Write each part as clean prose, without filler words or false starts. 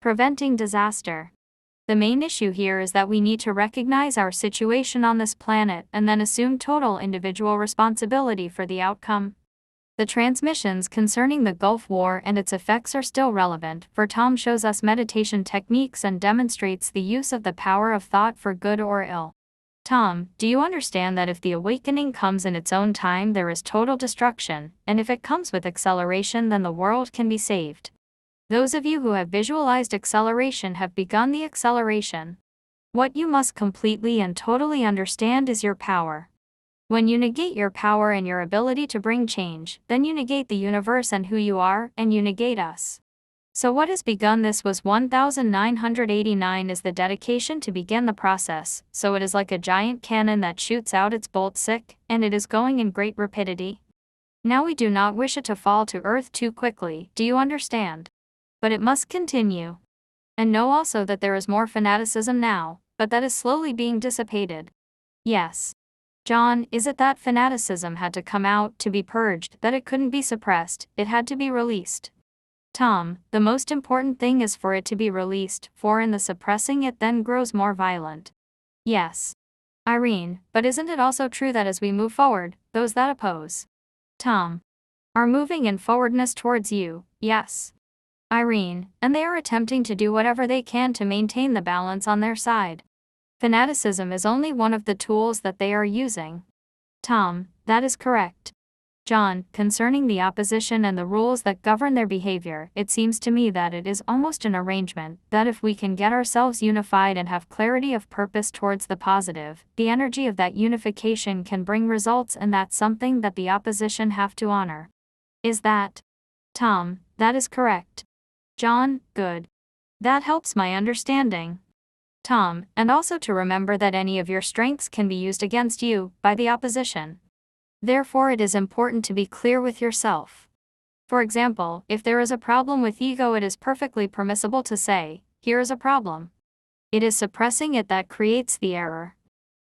Preventing disaster. The main issue here is that we need to recognize our situation on this planet and then assume total individual responsibility for the outcome. The transmissions concerning the Gulf War and its effects are still relevant, for Tom shows us meditation techniques and demonstrates the use of the power of thought for good or ill. Tom, do you understand that if the awakening comes in its own time, there is total destruction, and if it comes with acceleration, then the world can be saved? Those of you who have visualized acceleration have begun the acceleration. What you must completely and totally understand is your power. When you negate your power and your ability to bring change, then you negate the universe and who you are, and you negate us. So what has begun this was 1989 is the dedication to begin the process, so it is like a giant cannon that shoots out its bolts and it is going in great rapidity. Now we do not wish it to fall to earth too quickly, do you understand? But it must continue. And know also that there is more fanaticism now, but that is slowly being dissipated. Yes. John, is it that fanaticism had to come out to be purged, that it couldn't be suppressed, it had to be released? Tom, the most important thing is for it to be released, for in the suppressing it then grows more violent. Yes. Irene, but isn't it also true that as we move forward, those that oppose Tom are moving in forwardness towards you? Yes. Irene, and they are attempting to do whatever they can to maintain the balance on their side. Fanaticism is only one of the tools that they are using. Tom, that is correct. John, concerning the opposition and the rules that govern their behavior, it seems to me that it is almost an arrangement, that if we can get ourselves unified and have clarity of purpose towards the positive, the energy of that unification can bring results, and that's something that the opposition have to honor. Is that? Tom, that is correct. John, good. That helps my understanding. Tom, and also to remember that any of your strengths can be used against you by the opposition. Therefore, it is important to be clear with yourself. For example, if there is a problem with ego, it is perfectly permissible to say, here is a problem. It is suppressing it that creates the error.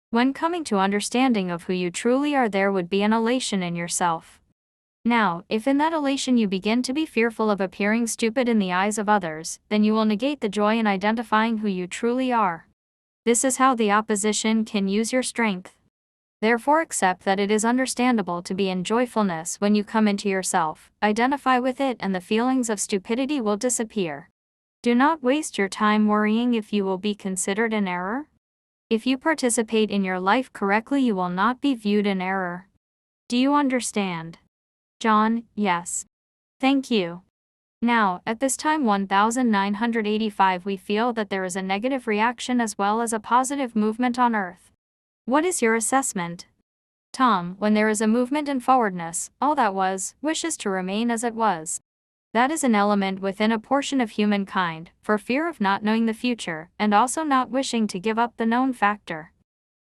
When coming to understanding of who you truly are, there would be an elation in yourself. Now, if in that elation you begin to be fearful of appearing stupid in the eyes of others, then you will negate the joy in identifying who you truly are. This is how the opposition can use your strength. Therefore, accept that it is understandable to be in joyfulness when you come into yourself, identify with it, and the feelings of stupidity will disappear. Do not waste your time worrying if you will be considered in error. If you participate in your life correctly, you will not be viewed in error. Do you understand? John, yes. Thank you. Now, at this time 1985, we feel that there is a negative reaction as well as a positive movement on Earth. What is your assessment? Tom, when there is a movement and forwardness, all that was, wishes to remain as it was. That is an element within a portion of humankind, for fear of not knowing the future, and also not wishing to give up the known factor.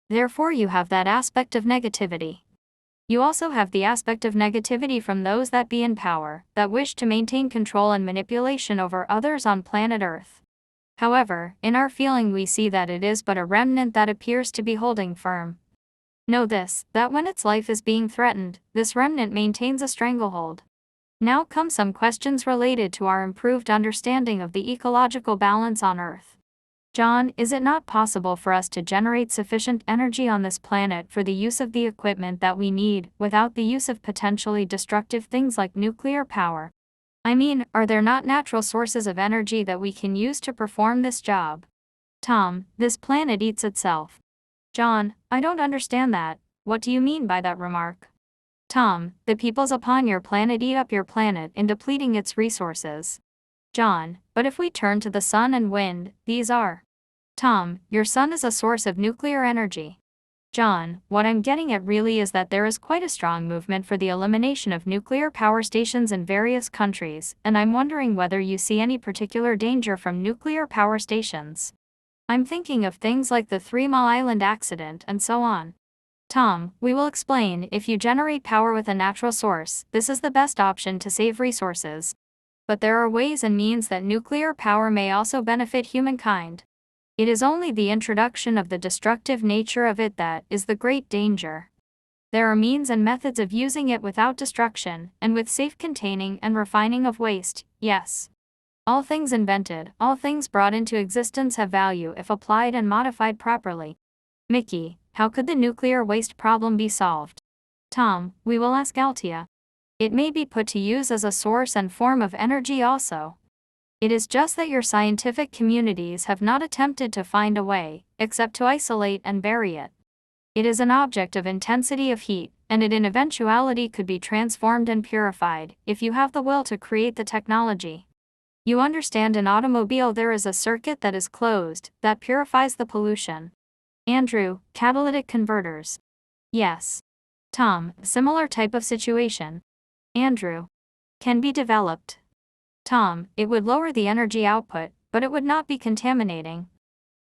Therefore you have that aspect of negativity. You also have the aspect of negativity from those that be in power, that wish to maintain control and manipulation over others on planet Earth. However, in our feeling we see that it is but a remnant that appears to be holding firm. Know this, that when its life is being threatened, this remnant maintains a stranglehold. Now come some questions related to our improved understanding of the ecological balance on Earth. John, is it not possible for us to generate sufficient energy on this planet for the use of the equipment that we need, without the use of potentially destructive things like nuclear power? I mean, are there not natural sources of energy that we can use to perform this job? Tom, this planet eats itself. John, I don't understand that. What do you mean by that remark? Tom, the peoples upon your planet eat up your planet in depleting its resources. John, but if we turn to the sun and wind, these are. Tom, your sun is a source of nuclear energy. John, what I'm getting at really is that there is quite a strong movement for the elimination of nuclear power stations in various countries, and I'm wondering whether you see any particular danger from nuclear power stations. I'm thinking of things like the 3 Mile Island accident and so on. Tom, we will explain. If you generate power with a natural source, this is the best option to save resources. But there are ways and means that nuclear power may also benefit humankind. It is only the introduction of the destructive nature of it that is the great danger. There are means and methods of using it without destruction, and with safe containing and refining of waste, yes. All things invented, all things brought into existence have value if applied and modified properly. Mickey, how could the nuclear waste problem be solved? Tom, we will ask Altia. It may be put to use as a source and form of energy also. It is just that your scientific communities have not attempted to find a way, except to isolate and bury it. It is an object of intensity of heat, and it in eventuality could be transformed and purified, if you have the will to create the technology. You understand, in automobile there is a circuit that is closed, that purifies the pollution. Andrew, catalytic converters. Yes. Tom, similar type of situation. Andrew. Can be developed. Tom, it would lower the energy output, but it would not be contaminating.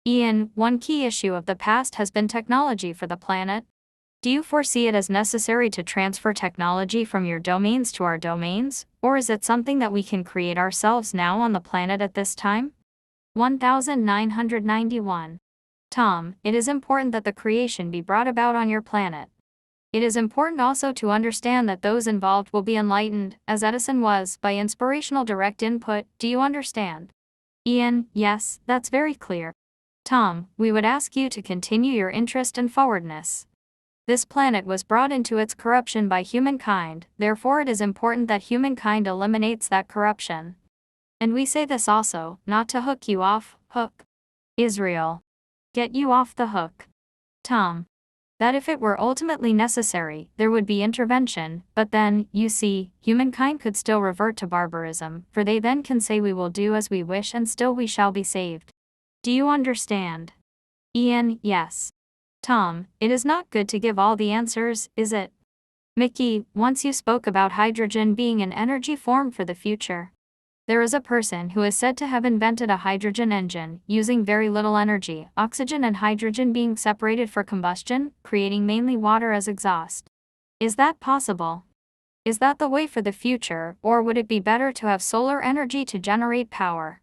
Ian, one key issue of the past has been technology for the planet. Do you foresee it as necessary to transfer technology from your domains to our domains, or is it something that we can create ourselves now on the planet at this time? 1991. Tom, it is important that the creation be brought about on your planet. It is important also to understand that those involved will be enlightened, as Edison was, by inspirational direct input. Do you understand? Ian, yes, that's very clear. Tom, we would ask you to continue your interest and forwardness. This planet was brought into its corruption by humankind, therefore it is important that humankind eliminates that corruption. And we say this also, not to hook you off, hook. Israel. Get you off the hook. Tom. That if it were ultimately necessary, there would be intervention, but then, you see, humankind could still revert to barbarism, for they then can say we will do as we wish and still we shall be saved. Do you understand? Ian, yes. Tom, it is not good to give all the answers, is it? Mickey, once you spoke about hydrogen being an energy form for the future. There is a person who is said to have invented a hydrogen engine, using very little energy, oxygen and hydrogen being separated for combustion, creating mainly water as exhaust. Is that possible? Is that the way for the future, or would it be better to have solar energy to generate power?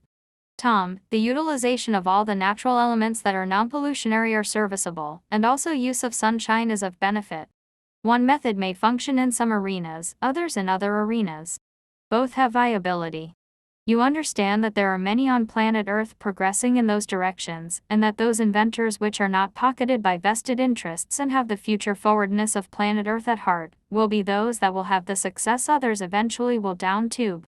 Tom, the utilization of all the natural elements that are non-pollutionary are serviceable, and also use of sunshine is of benefit. One method may function in some arenas, others in other arenas. Both have viability. You understand that there are many on planet Earth progressing in those directions, and that those inventors which are not pocketed by vested interests and have the future forwardness of planet Earth at heart, will be those that will have the success others eventually will down tube.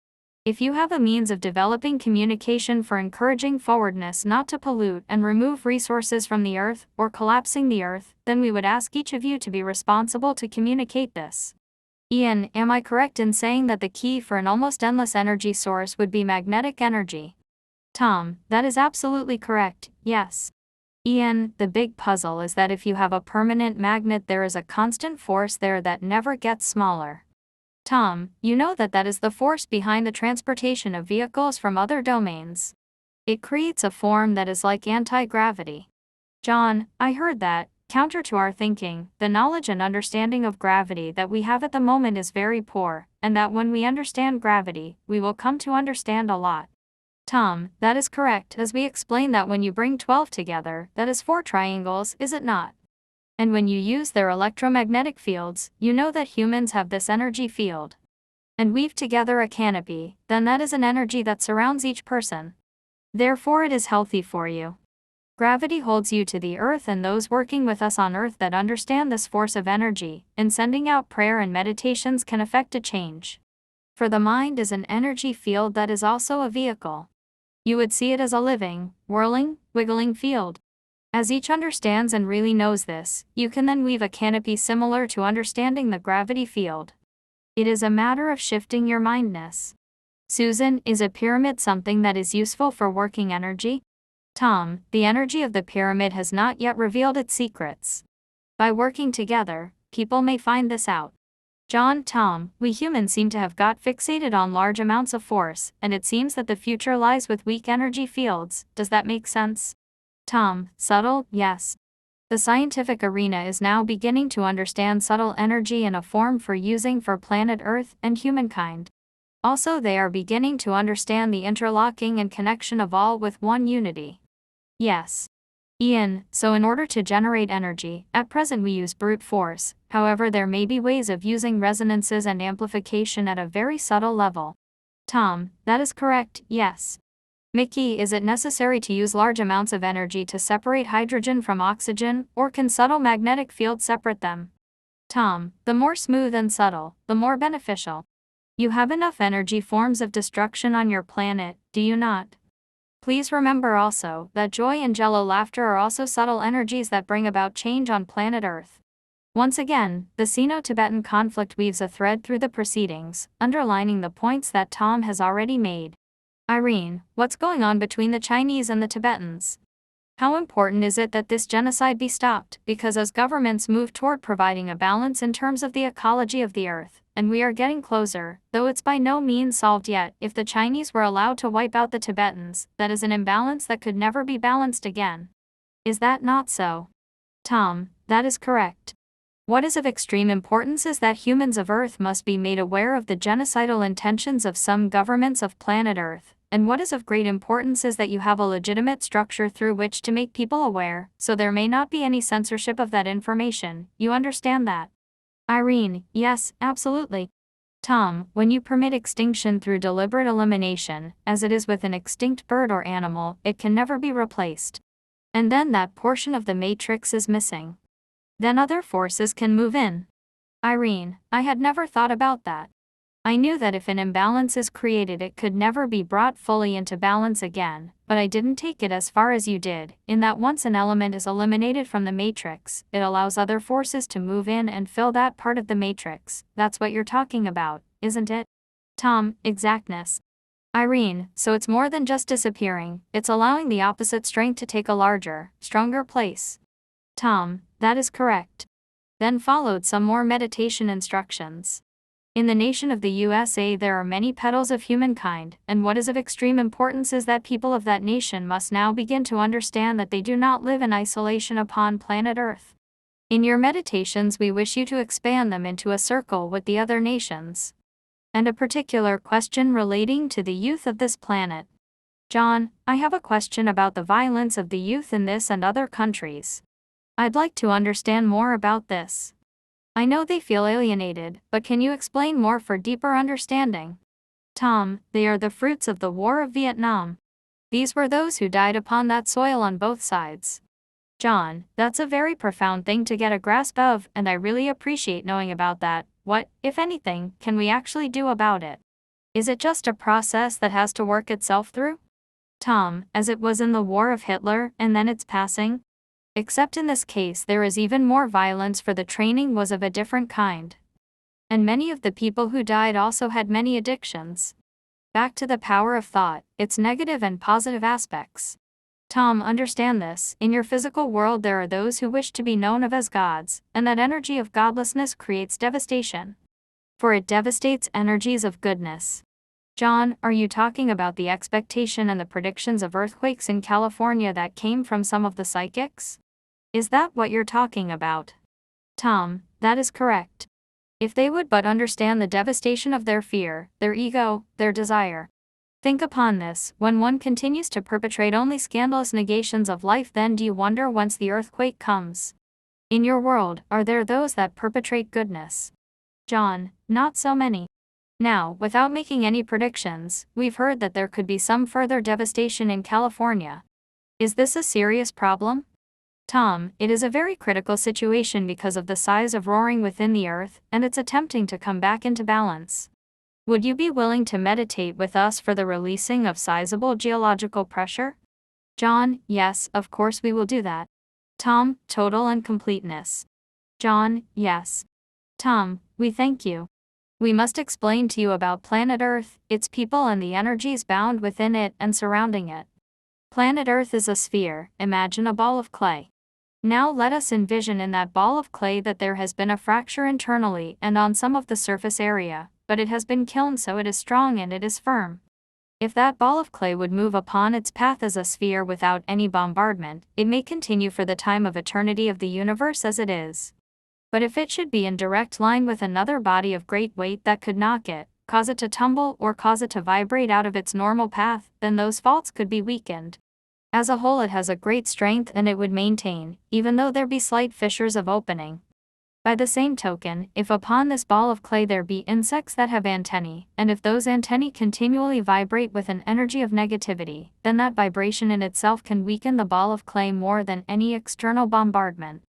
If you have a means of developing communication for encouraging forwardness not to pollute and remove resources from the Earth, or collapsing the Earth, then we would ask each of you to be responsible to communicate this. Ian, am I correct in saying that the key for an almost endless energy source would be magnetic energy? Tom, that is absolutely correct, yes. Ian, the big puzzle is that if you have a permanent magnet there is a constant force there that never gets smaller. Tom, you know that that is the force behind the transportation of vehicles from other domains. It creates a form that is like anti-gravity. John, I heard that. Counter to our thinking, the knowledge and understanding of gravity that we have at the moment is very poor, and that when we understand gravity, we will come to understand a lot. Tom, that is correct, as we explained that when you bring 12 together, that is 4 triangles, is it not? And when you use their electromagnetic fields, you know that humans have this energy field. And weave together a canopy, then that is an energy that surrounds each person. Therefore it is healthy for you. Gravity holds you to the Earth, and those working with us on Earth that understand this force of energy, in sending out prayer and meditations can effect a change. For the mind is an energy field that is also a vehicle. You would see it as a living, whirling, wiggling field. As each understands and really knows this, you can then weave a canopy similar to understanding the gravity field. It is a matter of shifting your mindness. Susan, is a pyramid something that is useful for working energy? Tom, the energy of the pyramid has not yet revealed its secrets. By working together, people may find this out. John, Tom, we humans seem to have got fixated on large amounts of force, and it seems that the future lies with weak energy fields. Does that make sense? Tom, subtle, yes. The scientific arena is now beginning to understand subtle energy in a form for using for planet Earth and humankind. Also, they are beginning to understand the interlocking and connection of all with one unity. Yes. Ian, so in order to generate energy, at present we use brute force, however there may be ways of using resonances and amplification at a very subtle level. Tom, that is correct, yes. Mickey, is it necessary to use large amounts of energy to separate hydrogen from oxygen, or can subtle magnetic fields separate them? Tom, the more smooth and subtle, the more beneficial. You have enough energy forms of destruction on your planet, do you not? Please remember also that joy and jello laughter are also subtle energies that bring about change on planet Earth. Once again, the Sino-Tibetan conflict weaves a thread through the proceedings, underlining the points that Tom has already made. Irene, what's going on between the Chinese and the Tibetans? How important is it that this genocide be stopped? Because as governments move toward providing a balance in terms of the ecology of the Earth, and we are getting closer, though it's by no means solved yet, if the Chinese were allowed to wipe out the Tibetans, that is an imbalance that could never be balanced again. Is that not so? Tom, that is correct. What is of extreme importance is that humans of Earth must be made aware of the genocidal intentions of some governments of planet Earth, and what is of great importance is that you have a legitimate structure through which to make people aware, so there may not be any censorship of that information. You understand that? Irene, yes, absolutely. Tom, when you permit extinction through deliberate elimination, as it is with an extinct bird or animal, it can never be replaced. And then that portion of the matrix is missing. Then other forces can move in. Irene, I had never thought about that. I knew that if an imbalance is created it could never be brought fully into balance again, but I didn't take it as far as you did, in that once an element is eliminated from the matrix, it allows other forces to move in and fill that part of the matrix. That's what you're talking about, isn't it? Tom, exactness. Irene, so it's more than just disappearing, it's allowing the opposite strength to take a larger, stronger place. Tom, that is correct. Then followed some more meditation instructions. In the nation of the USA there are many petals of humankind, and what is of extreme importance is that people of that nation must now begin to understand that they do not live in isolation upon planet Earth. In your meditations we wish you to expand them into a circle with the other nations. And a particular question relating to the youth of this planet. John, I have a question about the violence of the youth in this and other countries. I'd like to understand more about this. I know they feel alienated, but can you explain more for deeper understanding? Tom, they are the fruits of the War of Vietnam. These were those who died upon that soil on both sides. John, that's a very profound thing to get a grasp of, and I really appreciate knowing about that. What, if anything, can we actually do about it? Is it just a process that has to work itself through? Tom, as it was in the War of Hitler, and then its passing? Except in this case there is even more violence, for the training was of a different kind. And many of the people who died also had many addictions. Back to the power of thought, its negative and positive aspects. Tom, understand this, in your physical world there are those who wish to be known of as gods, and that energy of godlessness creates devastation. For it devastates energies of goodness. John, are you talking about the expectation and the predictions of earthquakes in California that came from some of the psychics? Is that what you're talking about? Tom, that is correct. If they would but understand the devastation of their fear, their ego, their desire. Think upon this, when one continues to perpetrate only scandalous negations of life, then do you wonder whence the earthquake comes? In your world, are there those that perpetrate goodness? John, not so many. Now, without making any predictions, we've heard that there could be some further devastation in California. Is this a serious problem? Tom, it is a very critical situation because of the size of roaring within the earth, and it's attempting to come back into balance. Would you be willing to meditate with us for the releasing of sizable geological pressure? John, yes, of course we will do that. Tom, total and completeness. John, yes. Tom, we thank you. We must explain to you about planet Earth, its people and the energies bound within it and surrounding it. Planet Earth is a sphere, imagine a ball of clay. Now let us envision in that ball of clay that there has been a fracture internally and on some of the surface area, but it has been kiln so it is strong and it is firm. If that ball of clay would move upon its path as a sphere without any bombardment, it may continue for the time of eternity of the universe as it is. But if it should be in direct line with another body of great weight that could knock it, cause it to tumble or cause it to vibrate out of its normal path, then those faults could be weakened. As a whole it has a great strength and it would maintain, even though there be slight fissures of opening. By the same token, if upon this ball of clay there be insects that have antennae, and if those antennae continually vibrate with an energy of negativity, then that vibration in itself can weaken the ball of clay more than any external bombardment.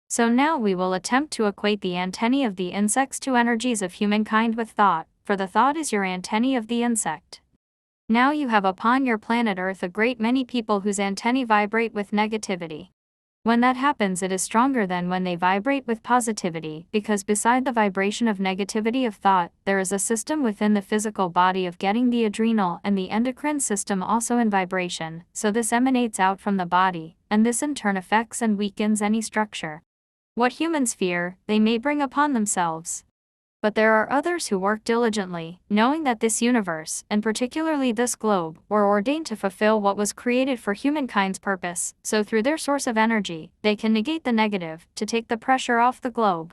So now we will attempt to equate the antennae of the insects to energies of humankind with thought, for the thought is your antennae of the insect. Now you have upon your planet Earth a great many people whose antennae vibrate with negativity. When that happens, it is stronger than when they vibrate with positivity, because beside the vibration of negativity of thought, there is a system within the physical body of getting the adrenal and the endocrine system also in vibration, so this emanates out from the body, and this in turn affects and weakens any structure. What humans fear, they may bring upon themselves. But there are others who work diligently, knowing that this universe, and particularly this globe, were ordained to fulfill what was created for humankind's purpose, so through their source of energy, they can negate the negative, to take the pressure off the globe.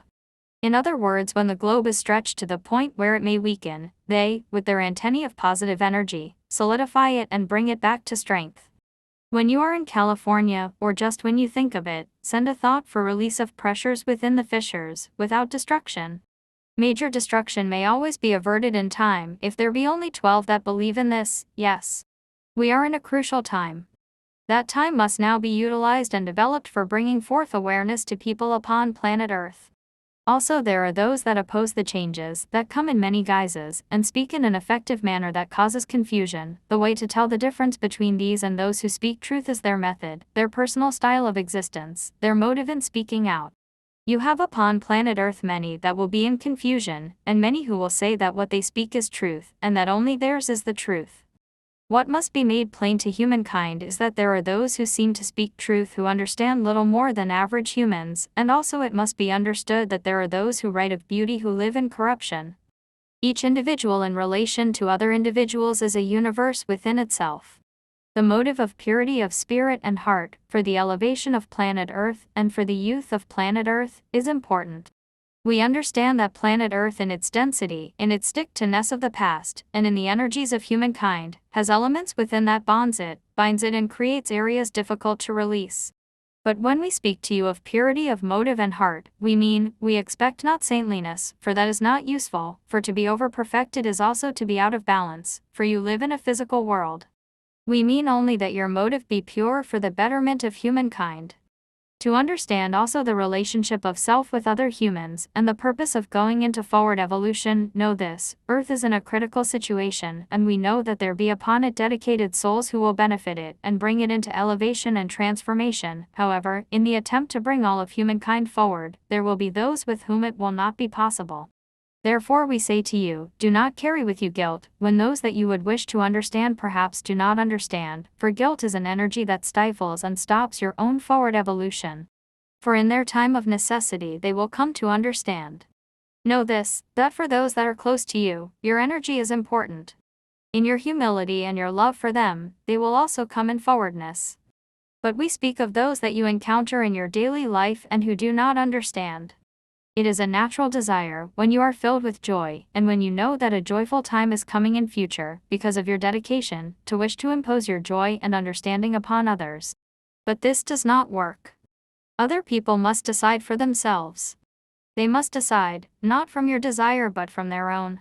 In other words, when the globe is stretched to the point where it may weaken, they, with their antennae of positive energy, solidify it and bring it back to strength. When you are in California, or just when you think of it, send a thought for release of pressures within the fissures, without destruction. Major destruction may always be averted in time if there be only 12 that believe in this. Yes. We are in a crucial time. That time must now be utilized and developed for bringing forth awareness to people upon planet Earth. Also, there are those that oppose the changes that come in many guises and speak in an effective manner that causes confusion. The way to tell the difference between these and those who speak truth is their method, their personal style of existence, their motive in speaking out. You have upon planet Earth many that will be in confusion, and many who will say that what they speak is truth, and that only theirs is the truth. What must be made plain to humankind is that there are those who seem to speak truth who understand little more than average humans, and also it must be understood that there are those who write of beauty who live in corruption. Each individual in relation to other individuals is a universe within itself. The motive of purity of spirit and heart, for the elevation of planet Earth and for the youth of planet Earth, is important. We understand that planet Earth in its density, in its stick-to-ness of the past, and in the energies of humankind, has elements within that binds it, and creates areas difficult to release. But when we speak to you of purity of motive and heart, we mean, we expect not saintliness, for that is not useful, for to be over-perfected is also to be out of balance, for you live in a physical world. We mean only that your motive be pure for the betterment of humankind. To understand also the relationship of self with other humans and the purpose of going into forward evolution, know this: Earth is in a critical situation, and we know that there be upon it dedicated souls who will benefit it and bring it into elevation and transformation. However, in the attempt to bring all of humankind forward, there will be those with whom it will not be possible. Therefore we say to you, do not carry with you guilt, when those that you would wish to understand perhaps do not understand, for guilt is an energy that stifles and stops your own forward evolution. For in their time of necessity they will come to understand. Know this, that for those that are close to you, your energy is important. In your humility and your love for them, they will also come in forwardness. But we speak of those that you encounter in your daily life and who do not understand. It is a natural desire, when you are filled with joy, and when you know that a joyful time is coming in future, because of your dedication, to wish to impose your joy and understanding upon others. But this does not work. Other people must decide for themselves. They must decide, not from your desire but from their own.